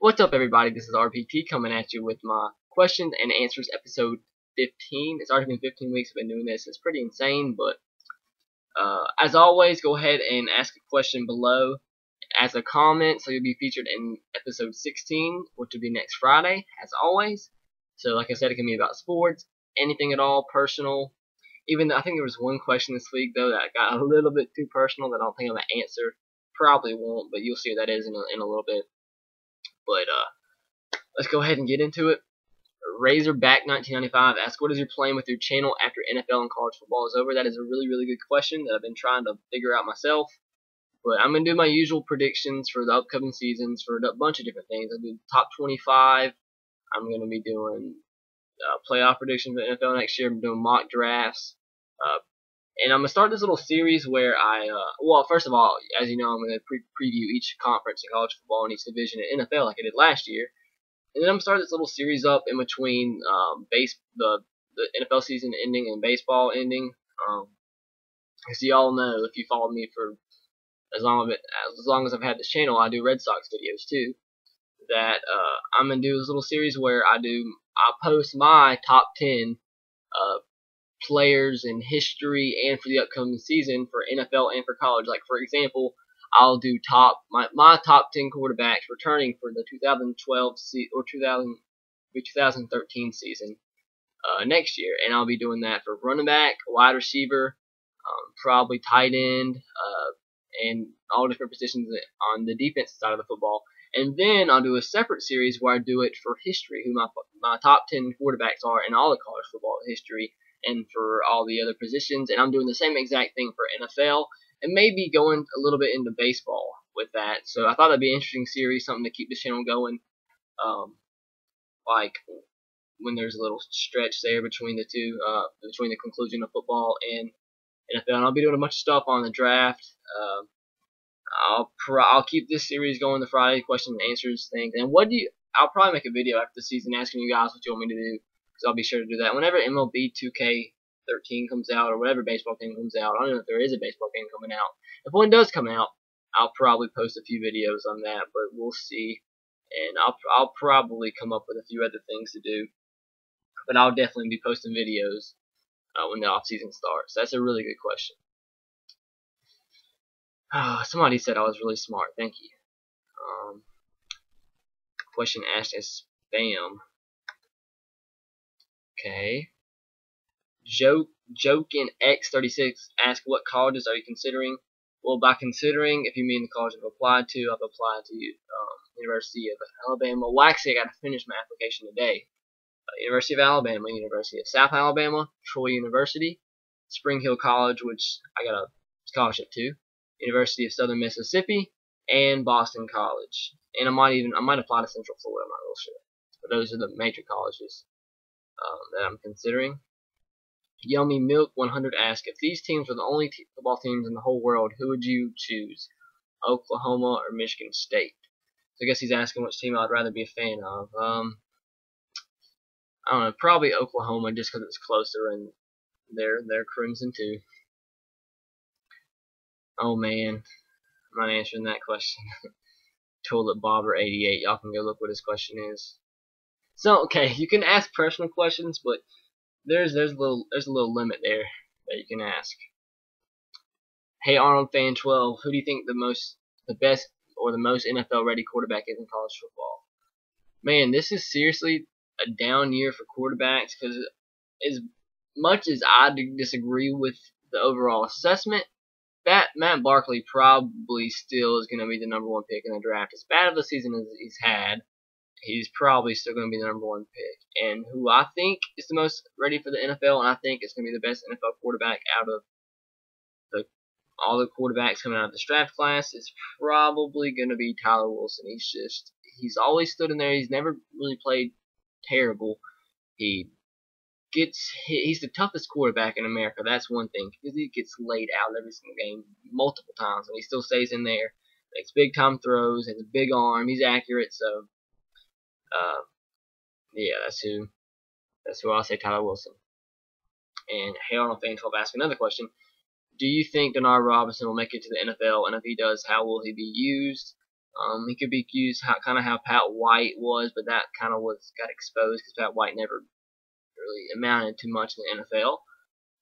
What's up, everybody? This is RBT coming at you with my questions and answers episode 15. It's already been 15 weeks I've been doing this. It's pretty insane, but as always, go ahead and ask a question below as a comment, so you'll be featured in episode 16, which will be next Friday, as always. So, like I said, it can be about sports, anything at all, personal. Even though I think there was one question this week, though, that got a little bit too personal that I don't think I'm going to answer. Probably won't, but you'll see what that is in a little bit. But let's go ahead and get into it. Razorback 1995 asks, what is your plan with your channel after NFL and college football is over? That is a really, really good question that I've been trying to figure out myself. But I'm going to do my usual predictions for the upcoming seasons for a bunch of different things. I'll do top 25. I'm going to be doing playoff predictions for the NFL next year. I'm doing mock drafts. And I'm going to start this little series where well, first of all, as you know, I'm going to preview each conference in college football and each division in NFL like I did last year. And then I'm going to start this little series up in between the NFL season ending and baseball ending. As you all know, if you followed me for as long as I've had this channel, I do Red Sox videos too. That I'm going to do this little series where I'll post my top 10 players in history and for the upcoming season for NFL and for college. Like, for example, I'll do my top 10 quarterbacks returning for the 2012 or 2013 season next year, and I'll be doing that for running back, wide receiver, probably tight end, and all different positions on the defensive side of the football. And then I'll do a separate series where I do it for history, who my top 10 quarterbacks are in all the college football history and for all the other positions. And I'm doing the same exact thing for NFL and maybe going a little bit into baseball with that. So I thought that'd be an interesting series, something to keep the channel going. Like when there's a little stretch there between the two, between the conclusion of football and NFL. And I'll be doing a bunch of stuff on the draft. I'll keep this series going, the Friday question and answers thing. And I'll probably make a video after the season asking you guys what you want me to do, because I'll be sure to do that whenever MLB 2K13 comes out, or whatever baseball game comes out. I don't know if there is a baseball game coming out. If one does come out, I'll probably post a few videos on that, but we'll see. And I'll probably come up with a few other things to do, but I'll definitely be posting videos when the off season starts. That's a really good question. Somebody said I was really smart. Thank you. Question asked as spam. Okay. Jokin X36 asked, what colleges are you considering? Well, by considering, if you mean the college I've applied to, I've applied to University of Alabama. Well, actually, I got to finish my application today. University of Alabama, University of South Alabama, Troy University, Spring Hill College, which I got a scholarship to, University of Southern Mississippi, and Boston College. And I might apply to Central Florida. I'm not real sure. But those are the major colleges that I'm considering. Yummy Milk 100 asks, if these teams were the only football teams in the whole world, who would you choose? Oklahoma or Michigan State? So I guess he's asking which team I'd rather be a fan of. I don't know, probably Oklahoma, just because it's closer and they're crimson too. Oh man, I'm not answering that question. Toilet Bobber 88. Y'all can go look what his question is. So okay, you can ask personal questions, but there's a little limit there that you can ask. Hey Arnold Fan 12, who do you think the best or the most NFL ready quarterback is in college football? Man, this is seriously a down year for quarterbacks, because as much as I disagree with the overall assessment, that Matt Barkley probably still is going to be the #1 pick in the draft. As bad of a season as he's had, he's probably still going to be the #1 pick. And who I think is the most ready for the NFL, and I think is going to be the best NFL quarterback out of all the quarterbacks coming out of this draft class, is probably going to be Tyler Wilson. He's always stood in there. He's never really played terrible. He's the toughest quarterback in America. That's one thing, because he gets laid out every single game multiple times, and he still stays in there, makes big time throws, has a big arm, he's accurate. So yeah, that's who I'll say, Tyler Wilson. And Harold on Fan 12 asked another question. Do you think Denard Robinson will make it to the NFL, and if he does, how will he be used? He could be used kind of how Pat White was, but that kind of got exposed because Pat White never really amounted to much in the NFL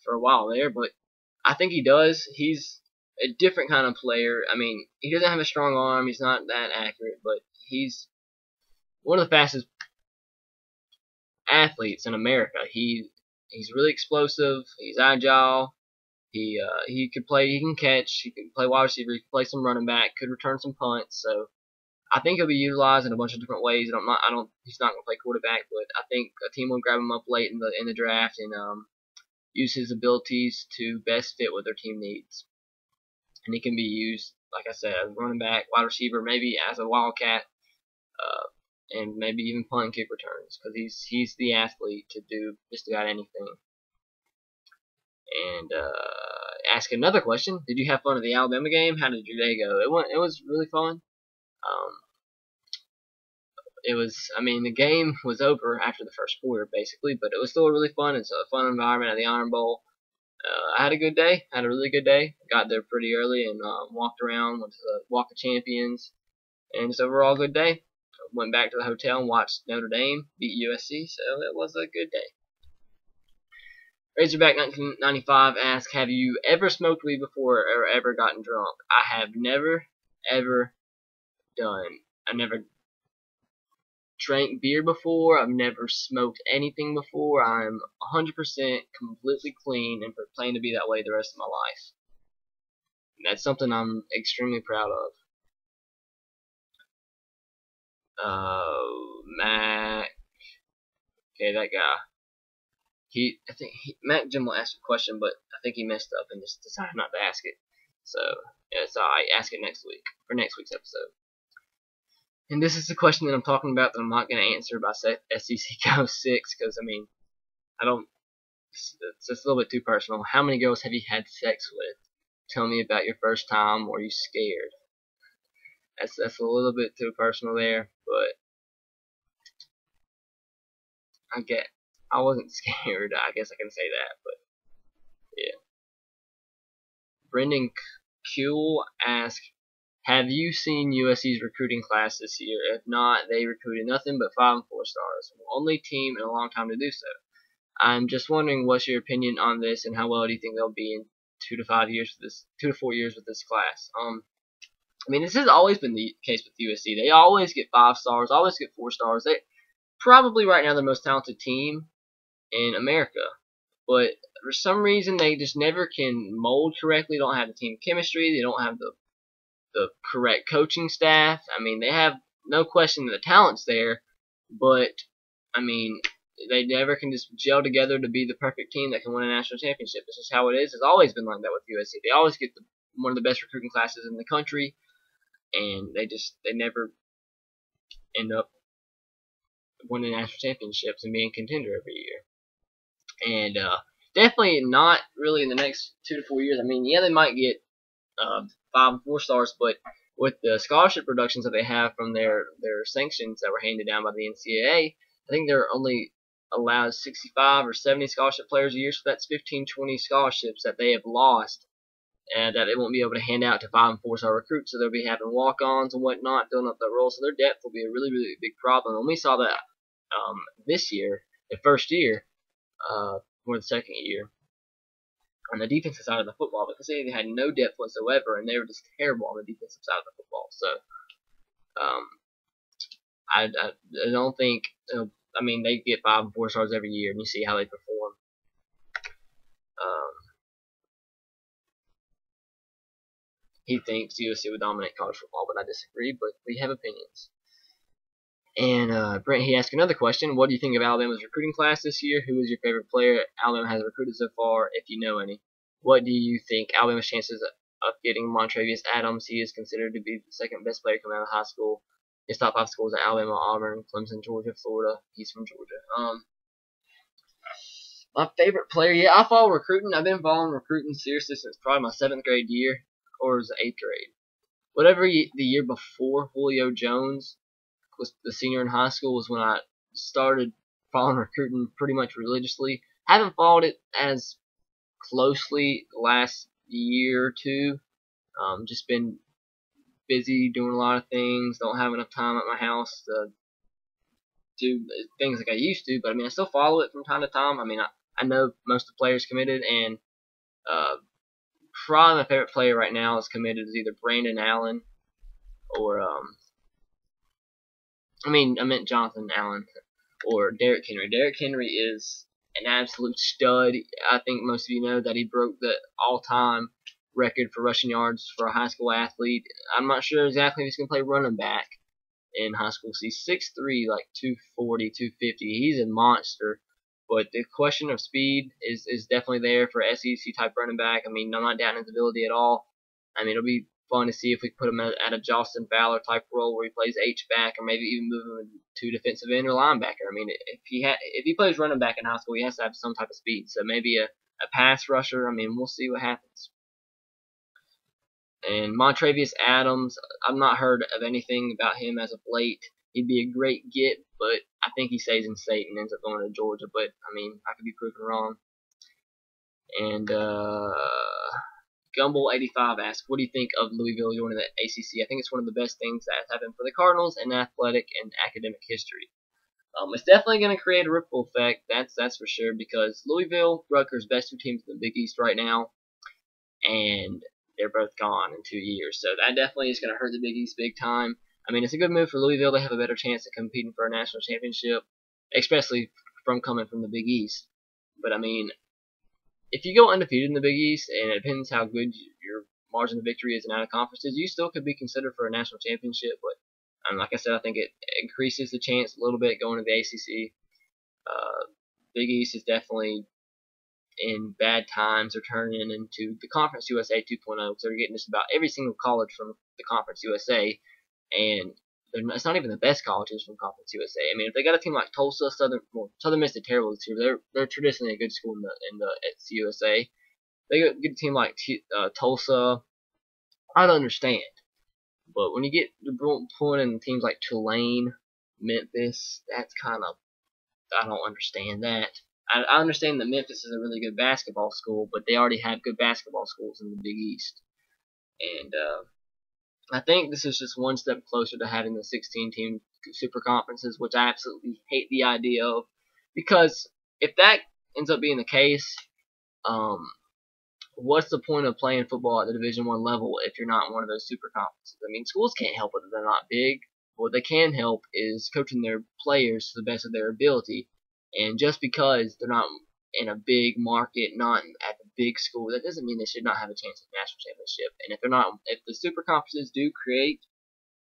for a while there. But I think he does. He's a different kind of player. I mean, he doesn't have a strong arm. He's not that accurate, but he's one of the fastest athletes in America. He's really explosive. He's agile. He could play. He can catch. He can play wide receiver. He can play some running back. Could return some punts. So I think he'll be utilized in a bunch of different ways. He's not going to play quarterback, but I think a team will grab him up late in the draft and use his abilities to best fit what their team needs. And he can be used, like I said, as running back, wide receiver, maybe as a wildcat, and maybe even punt and kick returns, because he's the athlete to do just about anything. And ask another question: did you have fun at the Alabama game? How did your day go? It was really fun. The game was over after the first quarter, basically, but it was still really fun. It's a fun environment at the Iron Bowl. I had a good day. I had a really good day. Got there pretty early and walked around, went to the Walk of Champions, and it's overall a good day. Went back to the hotel and watched Notre Dame beat USC, so it was a good day. Razorback 1995 asks, have you ever smoked weed before or ever gotten drunk? I have never, ever done. I never drank beer before. I've never smoked anything before. I'm 100% completely clean and plan to be that way the rest of my life. And that's something I'm extremely proud of. Mac. Okay, that guy. Mac Jim will ask a question, but I think he messed up and just decided not to ask it. So, it's alright. Ask it next week, for next week's episode. And this is the question that I'm talking about that I'm not going to answer by SEC Go 6, because, it's a little bit too personal. How many girls have you had sex with? Tell me about your first time. Were you scared? That's a little bit too personal there, but I wasn't scared. I guess I can say that, but yeah. Brendan Kuehl asks, have you seen USC's recruiting class this year? If not, they recruited nothing but 5 and 4 stars. Only team in a long time to do so. I'm just wondering, what's your opinion on this, and how well do you think they'll be in 2 to 4 years with this class? This has always been the case with USC. They always get 5 stars, always get 4 stars. They probably right now the most talented team in America, but for some reason they just never can mold correctly. They don't have the team chemistry. They don't have the correct coaching staff. They have no question the talent's there, but they never can just gel together to be the perfect team that can win a national championship. This is how it is. It's always been like that with USC. They always get one of the best recruiting classes in the country, and they never end up winning national championships and being contender every year. And definitely not really in the next 2 to 4 years. Yeah, they might get 5 and 4 stars, but with the scholarship productions that they have from their sanctions that were handed down by the NCAA, I think they're only allowed 65 or 70 scholarship players a year, so that's 15, 20 scholarships that they have lost and that they won't be able to hand out to 5 and 4 star recruits. So they'll be having walk-ons and whatnot filling up that role. So their depth will be a really, really big problem. And we saw that this year, the first year, or the second year, on the defensive side of the football, because they had no depth whatsoever, and they were just terrible on the defensive side of the football. So, I don't think, they get 5 and 4 stars every year, and you see how they perform. He thinks USC would dominate college football, but I disagree, but we have opinions. And Brent, he asked another question. What do you think of Alabama's recruiting class this year? Who is your favorite player Alabama has recruited so far, if you know any? What do you think Alabama's chances of getting Montravius Adams? He is considered to be the second best player coming out of high school. His top 5 schools are Alabama, Auburn, Clemson, Georgia, Florida. He's from Georgia. My favorite player, I follow recruiting. I've been following recruiting seriously since probably my 7th grade year, or it was 8th grade. Whatever the year before Julio Jones was the senior in high school was when I started following recruiting pretty much religiously. Haven't followed it as closely the last year or two. Just been busy doing a lot of things. Don't have enough time at my house to do things like I used to. But I mean, I still follow it from time to time. I mean, I know most of the players committed, and uh, probably my favorite player right now is committed is either Brandon Allen or I meant Jonathan Allen or Derrick Henry. Derrick Henry is an absolute stud. I think most of you know that he broke the all-time record for rushing yards for a high school athlete. I'm not sure exactly if he's going to play running back in high school. So he's 6'3", like 240, 250. He's a monster. But the question of speed is definitely there for SEC type running back. I mean, I'm not doubting his ability at all. I mean, it'll be fun to see if we put him at a Justin Fowler type role where he plays H-back, or maybe even move him to defensive end or linebacker. I mean, if he plays running back in high school, he has to have some type of speed. So maybe a pass rusher. I mean, we'll see what happens. And Montravius Adams, I've not heard of anything about him as of late. He'd be a great get, but I think he stays in state and ends up going to Georgia. But I mean, I could be proven wrong. And Gumbel85 asks, what do you think of Louisville joining the ACC? I think it's one of the best things that has happened for the Cardinals in athletic and academic history. It's definitely going to create a ripple effect, that's for sure, because Louisville, Rutgers, best two teams in the Big East right now, and they're both gone in 2 years. So that definitely is going to hurt the Big East big time. I mean, it's a good move for Louisville. They have a better chance at competing for a national championship, especially from coming from the Big East. But I mean, if you go undefeated in the Big East, and it depends how good your margin of victory is in out of conferences, you still could be considered for a national championship. But like I said, I think it increases the chance a little bit going to the ACC. Big East is definitely in bad times. Are turning into the Conference USA 2.0, because they're getting just about every single college from the Conference USA, and it's not even the best colleges from Conference USA. I mean, if they got a team like Tulsa, Southern Miss did terrible this year. They're traditionally a good school in the CUSA. They get a team like Tulsa, I don't understand. But when you get pulling in teams like Tulane, Memphis, that's kind of, I don't understand that. I understand that Memphis is a really good basketball school, but they already have good basketball schools in the Big East. And I think this is just one step closer to having the 16-team super conferences, which I absolutely hate the idea of. Because if that ends up being the case, what's the point of playing football at the Division I level if you're not in one of those super conferences? I mean, schools can't help it that they're not big. What they can help is coaching their players to the best of their ability. And just because they're not in a big market, not at the big school, that doesn't mean they should not have a chance at the national championship. And if the super conferences do create,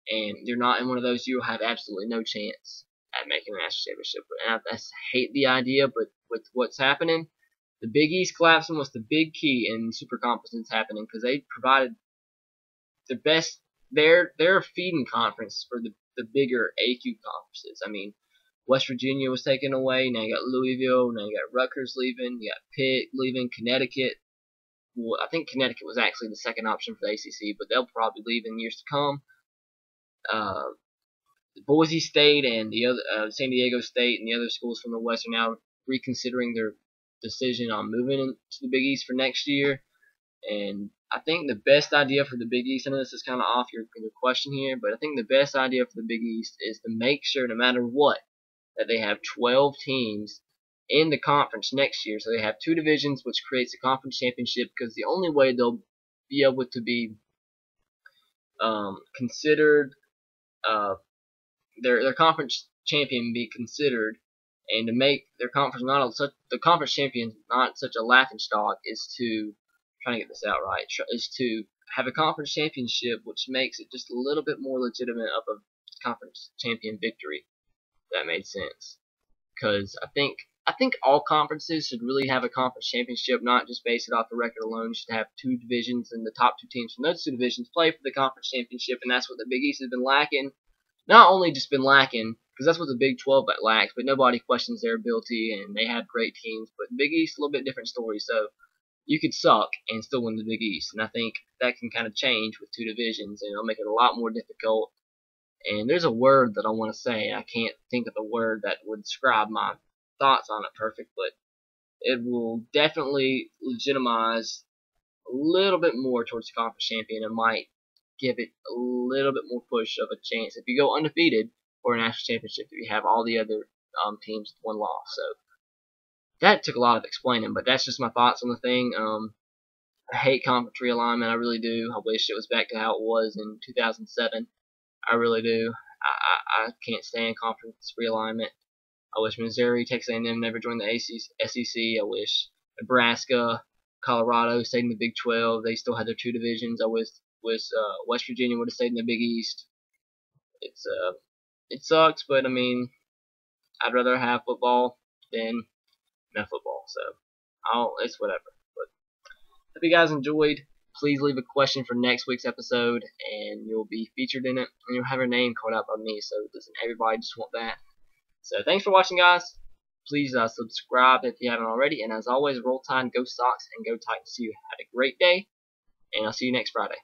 and you're not in one of those, you'll have absolutely no chance at making a national championship. And I hate the idea, but with what's happening, the Big East collapsing was the big key in super conferences happening, because they provided the best. They're a feeding conference for the bigger AQ conferences. I mean, West Virginia was taken away. Now you got Louisville. Now you got Rutgers leaving. You got Pitt leaving. Connecticut. Well, I think Connecticut was actually the second option for the ACC, but they'll probably leave in years to come. Boise State and the other San Diego State and the other schools from the West are now reconsidering their decision on moving into the Big East for next year. And I think the best idea for the Big East, I know this is kind of off your question here, but I think the best idea for the Big East is to make sure, no matter what, that they have 12 teams in the conference next year. So they have two divisions, which creates a conference championship, because the only way they'll be able to be considered, their conference champion be considered, and to make their conference the conference champion not such a laughingstock, is to, trying to get this out right, is to have a conference championship, which makes it just a little bit more legitimate of a conference champion victory. That made sense, because I think all conferences should really have a conference championship, not just base it off the record alone. You should have two divisions, and the top two teams from those two divisions play for the conference championship, and that's what the Big East has been lacking. Not only just been lacking, because that's what the Big 12 lacks, but nobody questions their ability, and they have great teams. But the Big East, a little bit different story. So you could suck and still win the Big East, and I think that can kind of change with two divisions, and it'll make it a lot more difficult. And there's a word that I want to say. I can't think of a word that would describe my thoughts on it perfect, but it will definitely legitimize a little bit more towards the conference champion, and might give it a little bit more push of a chance. If you go undefeated for a national championship, you have all the other teams with one loss. So that took a lot of explaining, but that's just my thoughts on the thing. I hate conference realignment. I really do. I wish it was back to how it was in 2007. I really do. I can't stand conference realignment. I wish Missouri, Texas A&M never joined the SEC. I wish Nebraska, Colorado stayed in the Big 12. They still had their two divisions. I wish West Virginia would have stayed in the Big East. It sucks, but I mean, I'd rather have football than no football. So it's whatever. But if you guys enjoyed, please leave a question for next week's episode, and you'll be featured in it, and you'll have your name called out by me. So doesn't everybody just want that? So thanks for watching, guys. Please subscribe if you haven't already. And as always, roll tide, go Sox, and go Titans. See you. Have a great day, and I'll see you next Friday.